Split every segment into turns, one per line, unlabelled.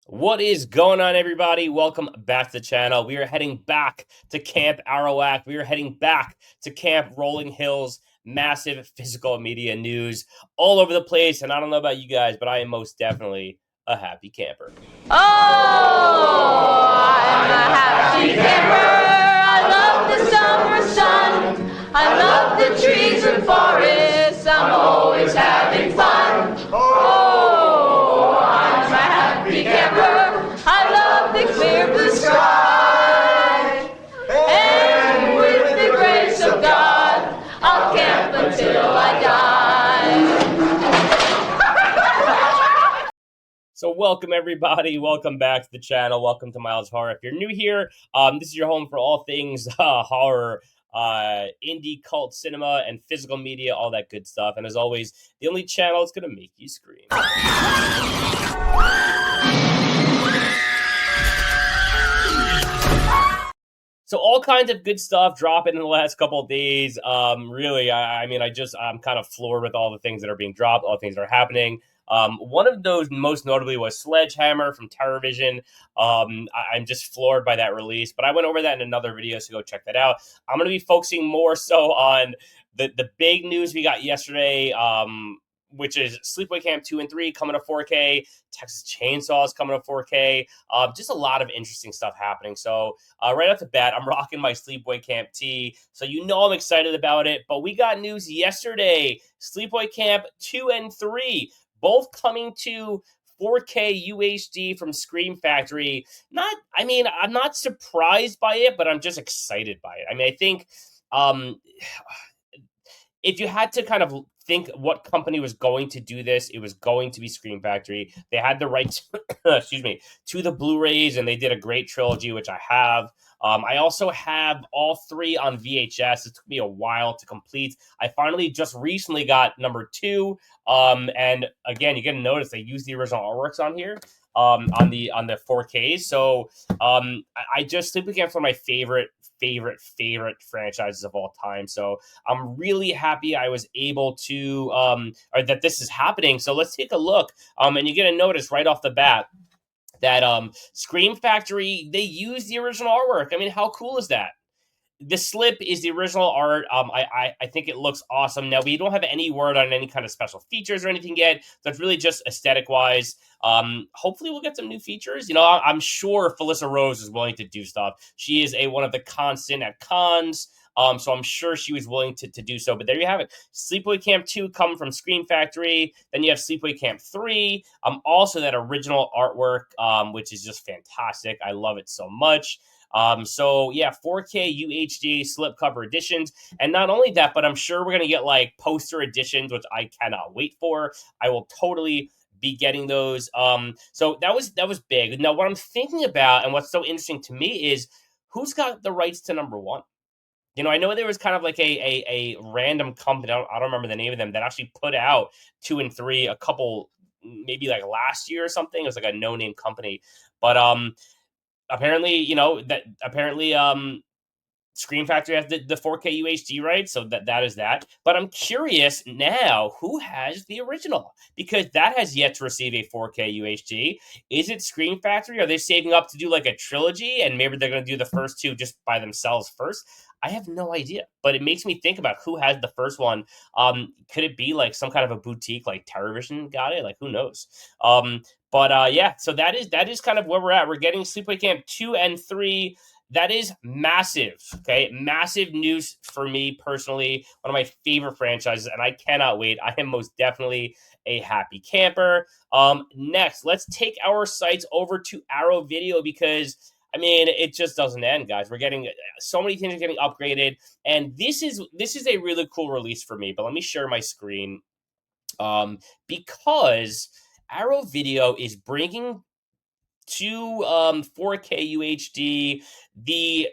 What is going on, everybody? Welcome back to the channel. We are heading back to Camp Arawak. We are heading back to Camp Rolling Hills. Massive physical media news all over the place. And I don't know about you guys, but I am most definitely a happy camper.
Oh, I'm a happy camper. I love the summer sun. I love the trees and forests. I'm always having fun. Oh, I'm a happy camper. I love the clear blue sky. And with the grace of God, I'll camp until I die.
So welcome, everybody. Welcome back to the channel. Welcome to Miles Horror. If you're new here, this is your home for all things horror, indie cult cinema, and physical media, all that good stuff. And as always, the only channel that's going to make you scream. So all kinds of good stuff dropping in the last couple of days. Really, I'm kind of floored with all the things that are being dropped, all the things that are happening. One of those most notably was Sledgehammer from TerrorVision. I'm just floored by that release, but I went over that in another video, so go check that out. I'm going to be focusing more so on the big news we got yesterday, which is Sleepaway Camp 2 and 3 coming to 4K, Texas Chainsaws coming to 4K. Just a lot of interesting stuff happening. So right off the bat, I'm rocking my Sleepaway Camp tee, so you know I'm excited about it. But we got news yesterday: Sleepaway Camp 2 and 3, both coming to 4K UHD from Scream Factory. I'm not surprised by it, but I'm just excited by it. I think um, if you had to kind of think what company was going to do this, it was going to be Scream Factory. They had the rights, excuse me, to the Blu-rays, and they did a great trilogy, which I have. I also have all three on VHS. It took me a while to complete. I finally just recently got number 2. And again, you're gonna notice they use the original artworks on here. On the 4Ks. So I just Sleepaway Camp is one of my favorite franchises of all time. So I'm really happy I was able to or that this is happening. So let's take a look. And you're gonna notice right off the bat that Scream Factory, they use the original artwork. I mean, how cool is that? The slip is the original art. I think it looks awesome. Now, we don't have any word on any kind of special features or anything yet, so it's really just aesthetic wise. Hopefully we'll get some new features. You know, I'm sure Felissa Rose is willing to do stuff. She is one of the constant at cons. So I'm sure she was willing to do so. But there you have it. Sleepaway Camp 2 coming from Scream Factory. Then you have Sleepaway Camp 3. Also that original artwork, which is just fantastic. I love it so much. So yeah, 4K UHD slipcover editions, and not only that, but I'm sure we're gonna get like poster editions, which I cannot wait for. I will totally be getting those. So that was big. Now, what I'm thinking about, and what's so interesting to me, is who's got the rights to number 1. You know, I know there was kind of like a random company. I don't remember the name of them that actually put out 2 and 3 a couple, maybe like last year or something. It was like a no name company, but apparently, Scream Factory has the 4K UHD, right? So that is that. But I'm curious now, who has the original? Because that has yet to receive a 4K UHD. Is it Scream Factory? Are they saving up to do like a trilogy, and maybe they're going to do the first 2 just by themselves first? I have no idea, but it makes me think about who has the first one. Could it be like some kind of a boutique, like TerrorVision got it? Like, who knows? But yeah, so that is kind of where we're at. We're getting Sleepaway Camp 2 and 3. That is massive. Okay, massive news for me personally. One of my favorite franchises, and I cannot wait. I am most definitely a happy camper. Next, let's take our sights over to Arrow Video, because I mean, it just doesn't end, guys. We're getting so many things are getting upgraded, and this is a really cool release for me. But let me share my screen, because Arrow Video is bringing to 4K UHD the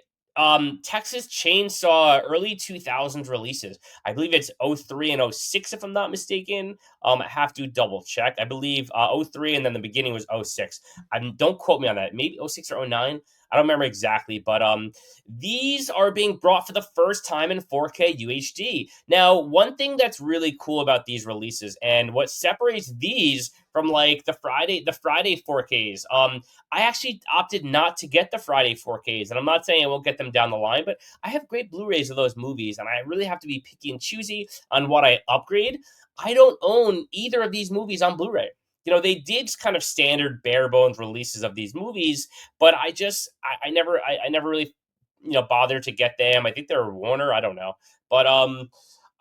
Texas Chainsaw early 2000s releases. I believe it's 03 and 06, if I'm not mistaken. I have to double check. I believe 03, and then the beginning was 06. Don't quote me on that. Maybe 06 or 09. I don't remember exactly, but these are being brought for the first time in 4K UHD. Now, one thing that's really cool about these releases and what separates these from like the Friday 4Ks. I actually opted not to get the Friday 4Ks, and I'm not saying I won't get them down the line, but I have great Blu-rays of those movies, and I really have to be picky and choosy on what I upgrade. I don't own either of these movies on Blu-ray. They did kind of standard bare bones releases of these movies, but I never really bothered to get them. I think they're Warner, I don't know, but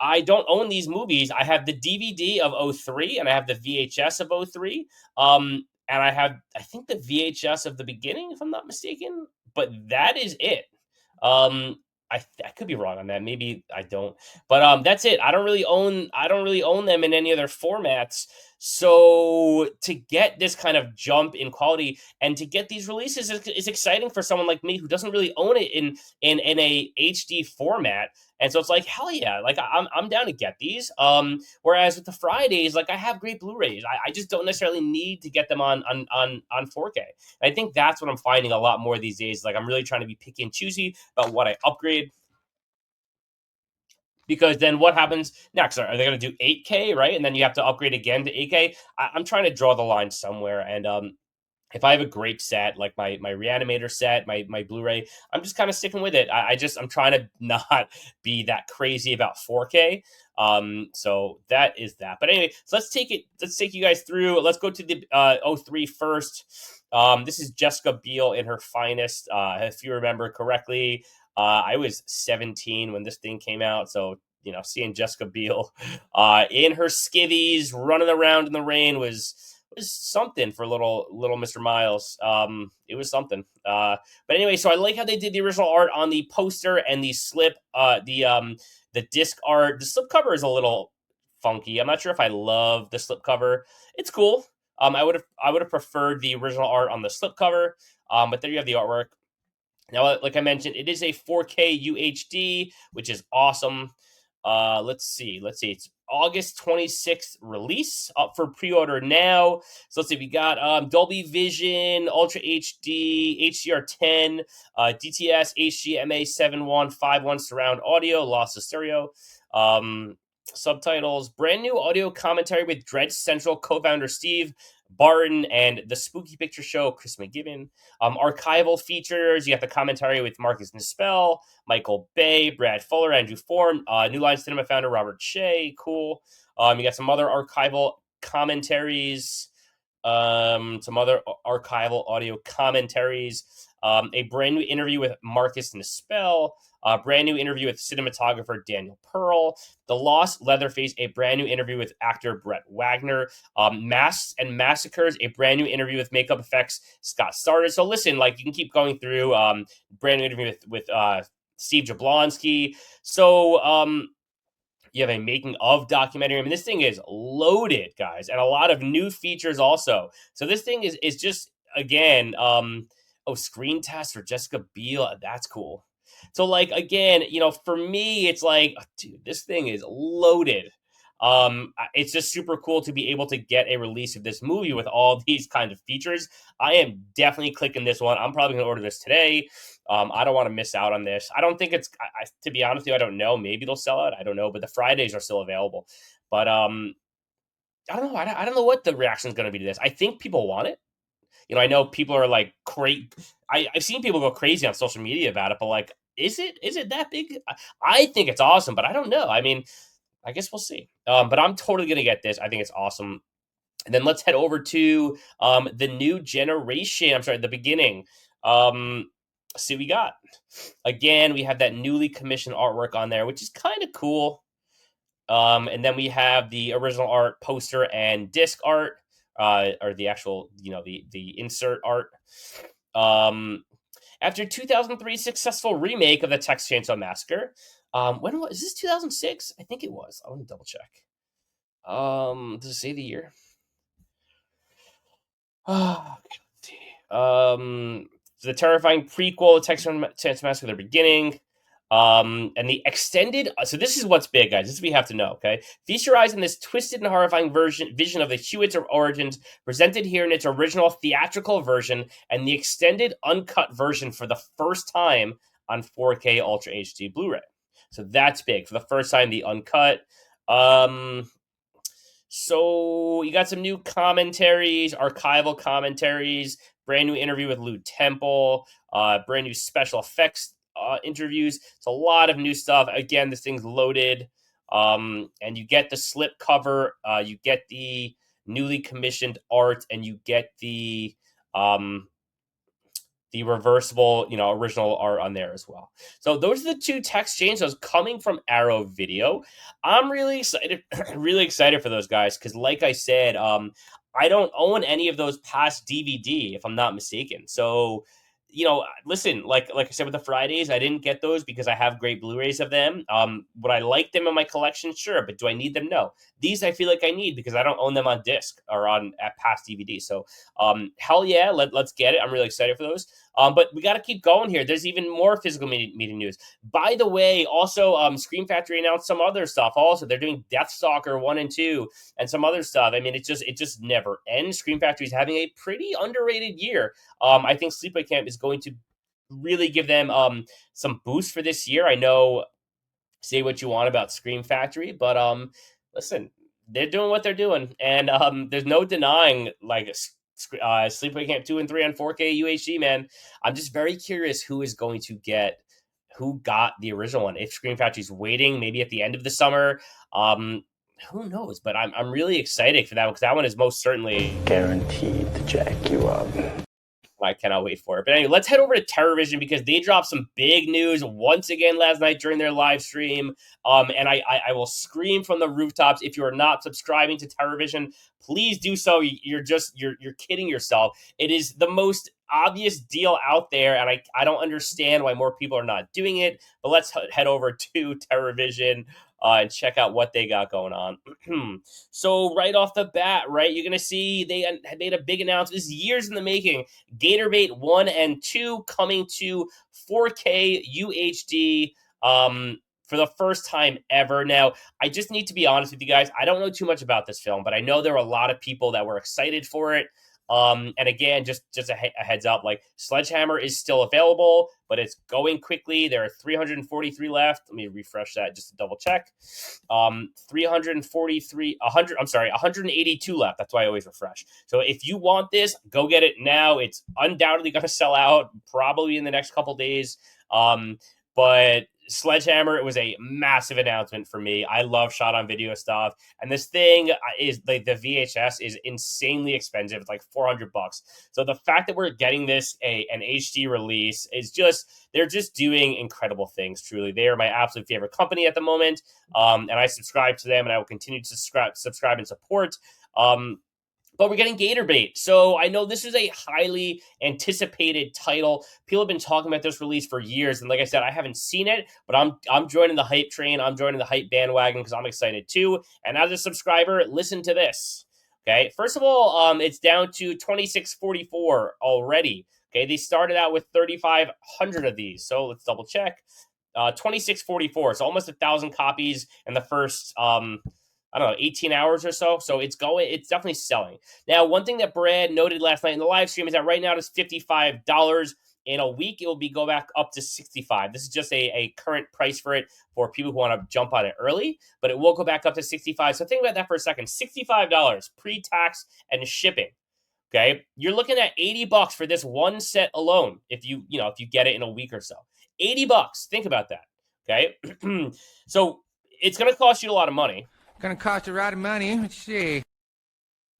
I don't own these movies. I have the DVD of '03 and I have the VHS of '03. And I think the VHS of the beginning, if I'm not mistaken, but that is it. Um, I could be wrong on that. Maybe I don't, but that's it. I don't really own them in any other formats. So to get this kind of jump in quality and to get these releases is exciting for someone like me who doesn't really own it in a HD format. And so it's like hell yeah, like I'm down to get these. Whereas with the Fridays, like I have great Blu-rays. I just don't necessarily need to get them on 4K. And I think that's what I'm finding a lot more these days. Like I'm really trying to be picky and choosy about what I upgrade because then what happens next? Are they going to do 8K, right? And then you have to upgrade again to 8K. I'm trying to draw the line somewhere, and if I have a great set, like my Reanimator set, my Blu-ray, I'm just kind of sticking with it. I'm trying to not be that crazy about 4K. So that is that. But anyway, so let's take you guys through. Let's go to the '03 first. This is Jessica Biel in her finest. If you remember correctly, I was 17 when this thing came out, so seeing Jessica Biel in her skivvies running around in the rain was something for little Mr. Miles. It was something. But anyway, so I like how they did the original art on the poster and the disc art. The slip cover is a little funky. I'm not sure if I love the slip cover. It's cool. I would have preferred the original art on the slip cover. But there you have the artwork. Now, like I mentioned, it is a 4K UHD, which is awesome. Let's see. It's August 26th release up for pre-order now. So let's see. We got Dolby Vision, Ultra HD, HDR10, DTS, HDMA 7.151 surround audio, loss of stereo. Subtitles, brand new audio commentary with Dread Central co-founder Steve Barton and the Spooky Picture Show Chris McGibbon. Archival features, you got the commentary with Marcus Nispel, Michael Bay, Brad Fuller, Andrew Form, New Line Cinema founder Robert Shea, cool. You got some other archival commentaries, archival audio commentaries, a brand new interview with Marcus Nispel, a brand new interview with cinematographer Daniel Pearl, The Lost Leatherface, a brand new interview with actor Brett Wagner, Masks and Massacres, a brand new interview with makeup effects Scott Starter. So listen, like you can keep going through brand new interview with Steve Jablonski. So you have a making of documentary. I mean, this thing is loaded, guys, and a lot of new features also. So this thing is just again, screen test for Jessica Biel. That's cool. So like again, for me, it's like, dude, this thing is loaded. It's just super cool to be able to get a release of this movie with all these kind of features. I am definitely clicking this one. I'm probably gonna order this today. I don't want to miss out on this. I don't think it's. To be honest with you, I don't know. Maybe they'll sell out. I don't know. But the Fridays are still available. But I don't know. I don't know what the reaction is going to be to this. I think people want it. I know people are like crazy. I've seen people go crazy on social media about it. But like, is it that big? I think it's awesome, but I don't know. I mean, I guess we'll see. But I'm totally gonna get this. I think it's awesome. And then let's head over to the new generation. I'm sorry, the beginning. See what we got. Again, we have that newly commissioned artwork on there, which is kind of cool. And then we have the original art poster and disc art, or the actual, the insert art. After 2003 successful remake of the Texas Chainsaw Massacre, when was is this 2006? I think it was. I want to double check. Does it say the year? Let's see. The terrifying prequel, Texas Chainsaw Massacre: The Beginning. And the extended, so this is what's big, guys. This is what we have to know, okay? Feast your eyes on this twisted and horrifying vision of the Hewitts' origins, presented here in its original theatrical version and the extended uncut version for the first time on 4K Ultra HD Blu-ray. So that's big. For the first time, the uncut. So you got some new commentaries, archival commentaries, brand new interview with Lou Temple, brand new special effects interviews. It's a lot of new stuff. Again, this thing's loaded, and you get the slip cover, you get the newly commissioned art, and you get the reversible, original art on there as well. So those are the two text changes coming from Arrow Video. I'm really excited, really excited for those guys because, like I said, I don't own any of those past DVD, if I'm not mistaken. So, listen, like I said with the Fridays, I didn't get those because I have great Blu-rays of them. Would I like them in my collection? Sure, but do I need them? No. These I feel like I need because I don't own them on disc or at past DVD. So, hell yeah, let's get it. I'm really excited for those. But we got to keep going here. There's even more physical meeting news. By the way, also, Scream Factory announced some other stuff. Also, they're doing Deathstalker 1 and 2 and some other stuff. I mean, it just never ends. Scream Factory is having a pretty underrated year. I think Sleepaway Camp is going to really give them some boost for this year. I know, say what you want about Scream Factory, but listen, they're doing what they're doing, and there's no denying Sleepaway Camp 2 and 3 on 4K UHD, man. I'm just very curious who got the original one. If Scream Factory's waiting, maybe at the end of the summer, who knows? But I'm really excited for that one because that one is most certainly
guaranteed to jack you up.
I cannot wait for it. But anyway, let's head over to TerrorVision because they dropped some big news once again last night during their live stream. And I will scream from the rooftops. If you are not subscribing to TerrorVision, please do so. You're kidding yourself. It is the most obvious deal out there, and I don't understand why more people are not doing it. But let's head over to TerrorVision and check out what they got going on. So right off the bat, right, you're going to see they had made a big announcement. This is years in the making. Gatorbait 1 and 2 coming to 4K UHD for the first time ever. Now, I just need to be honest with you guys. I don't know too much about this film, but I know there were a lot of people that were excited for it. And again, just a heads up, like Sledgehammer is still available, but it's going quickly. There are 343 left. Let me refresh that just to double check. 182 left. That's why I always refresh. So if you want this, go get it now. It's undoubtedly going to sell out probably in the next couple days. But Sledgehammer, it was a massive announcement for me. I love shot on video stuff. And this thing is like the VHS is insanely expensive. It's like $400. So the fact that we're getting this an HD release is they're just doing incredible things. Truly, they are my absolute favorite company at the moment. And I subscribe to them, and I will continue to subscribe and support. But we're getting Gatorbait. So I know this is a highly anticipated title. People have been talking about this release for years. And like I said, I haven't seen it, but I'm joining the hype train. I'm joining the hype bandwagon because I'm excited too. And as a subscriber, listen to this. Okay. First of all, it's down to 2644 already. Okay. They started out with 3,500 of these. So let's double check. 2644. So almost 1,000 copies in the first, 18 hours or so. So it's definitely selling. Now, one thing that Brad noted last night in the live stream is that right now it's $55. In a week, it will go back up to $65. This is just a current price for it for people who want to jump on it early, but it will go back up to $65. So think about that for a second. $65 pre-tax and shipping. Okay. You're looking at $80 for this one set alone. If you get it in a week or so, $80. Think about that. Okay. So it's going to cost you a lot of money.
Gonna cost a lot of money. Let's see.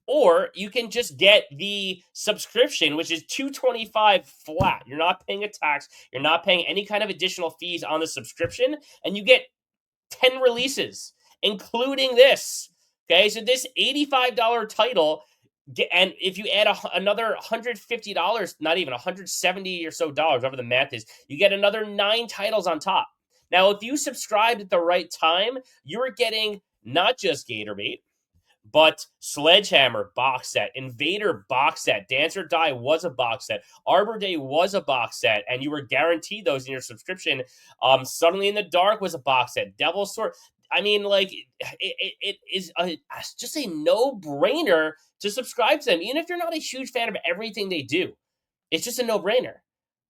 Or you can just get the subscription, which is $225 flat. You're not paying a tax. You're not paying any kind of additional fees on the subscription, and you get 10 releases, including this. Okay, so this $85 title, and if you add another $150, not even $170 or so dollars, whatever the math is, you get another 9 titles on top. Now, if you subscribed at the right time, you're getting not just Gatorbait, But Sledgehammer box set, Invader box set, Dance or Die was a box set, Arbor Day was a box set, and you were guaranteed those in your subscription. Suddenly in the Dark was a box set, Devil's Sword. I mean, like it is just a no brainer to subscribe to them, even if you're not a huge fan of everything they do. It's just a no brainer.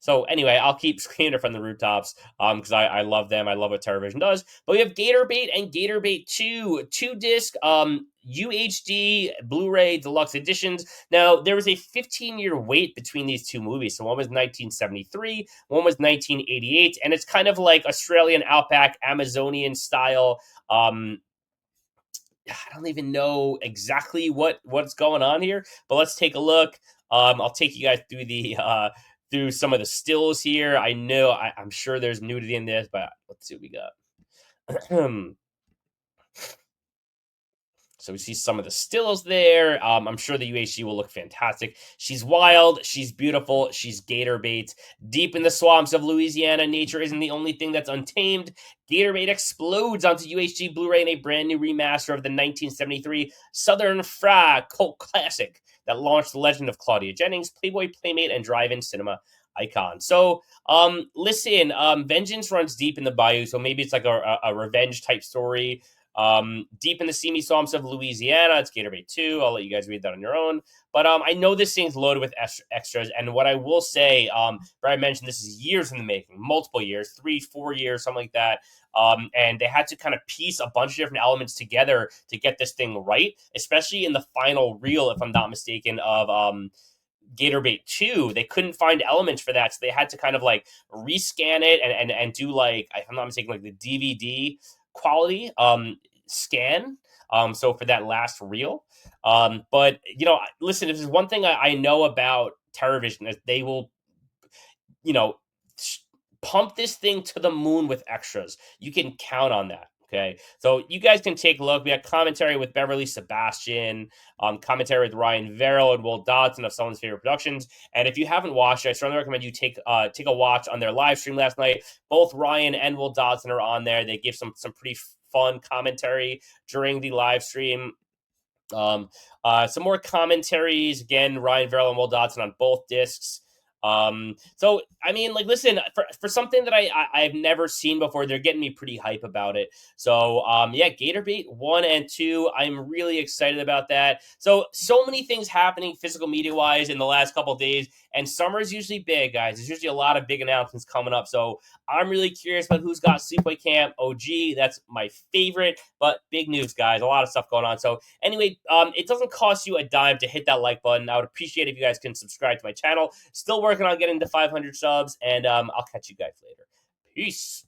So anyway, I'll keep screaming it from the rooftops because I love them. I love what Terrorvision does. But we have Gator Bait and Gator Bait 2, 2-disc UHD Blu-ray deluxe editions. Now, there was a 15-year wait between these two movies. So one was 1973, one was 1988, and it's kind of like Australian outback Amazonian style. I don't even know exactly what's going on here, but let's take a look. I'll take you guys through the through some of the stills here. I know I'm sure there's nudity in this, but let's see what we got. So we see some of the stills there. I'm sure the UHD will look fantastic. She's wild. She's beautiful. She's gator bait. Deep in the swamps of Louisiana, nature isn't the only thing that's untamed. Gator bait explodes onto UHD Blu-ray in a brand new remaster of the 1973 Southern Fried cult classic that launched the legend of Claudia Jennings, Playboy Playmate, and drive-in cinema icon. So, listen, vengeance runs deep in the bayou, so maybe it's like a revenge type story. Deep in the seamy swamps of Louisiana, it's Gator Bait 2. I'll let you guys read that on your own. But I know this thing's loaded with extras. And what I will say, Brad mentioned this is years in the making, multiple years, 3-4 years, something like that. And they had to kind of piece a bunch of different elements together to get this thing right, especially in the final reel, if I'm not mistaken, of Gator Bait 2. They couldn't find elements for that. So they had to kind of like rescan it and do like, if I'm not mistaken, like the DVD quality scan so for that last reel, but listen, if there's one thing I know about Terrorvision is they will pump this thing to the moon with extras. You can count on that. Okay, so you guys can take a look. We have commentary with Beverly Sebastian, commentary with Ryan Verrill and Will Dodson of Someone's Favorite Productions. And if you haven't watched it, I strongly recommend you take a watch on their live stream last night. Both Ryan and Will Dodson are on there. They give some pretty fun commentary during the live stream. Some more commentaries. Again, Ryan Verrill and Will Dodson on both discs. So I mean, like, listen, for something that I've never seen before, they're getting me pretty hype about it. So yeah, Gator Bait 1 and 2, I'm really excited about that. So many things happening physical media wise in the last couple of days, and summer is usually big, guys. There's usually a lot of big announcements coming up. So I'm really curious about who's got Sleepaway Camp OG. That's my favorite, but big news, guys. A lot of stuff going on. So anyway, it doesn't cost you a dime to hit that like button. I would appreciate if you guys can subscribe to my channel. Still working on getting to 500 subs, and I'll catch you guys later. Peace.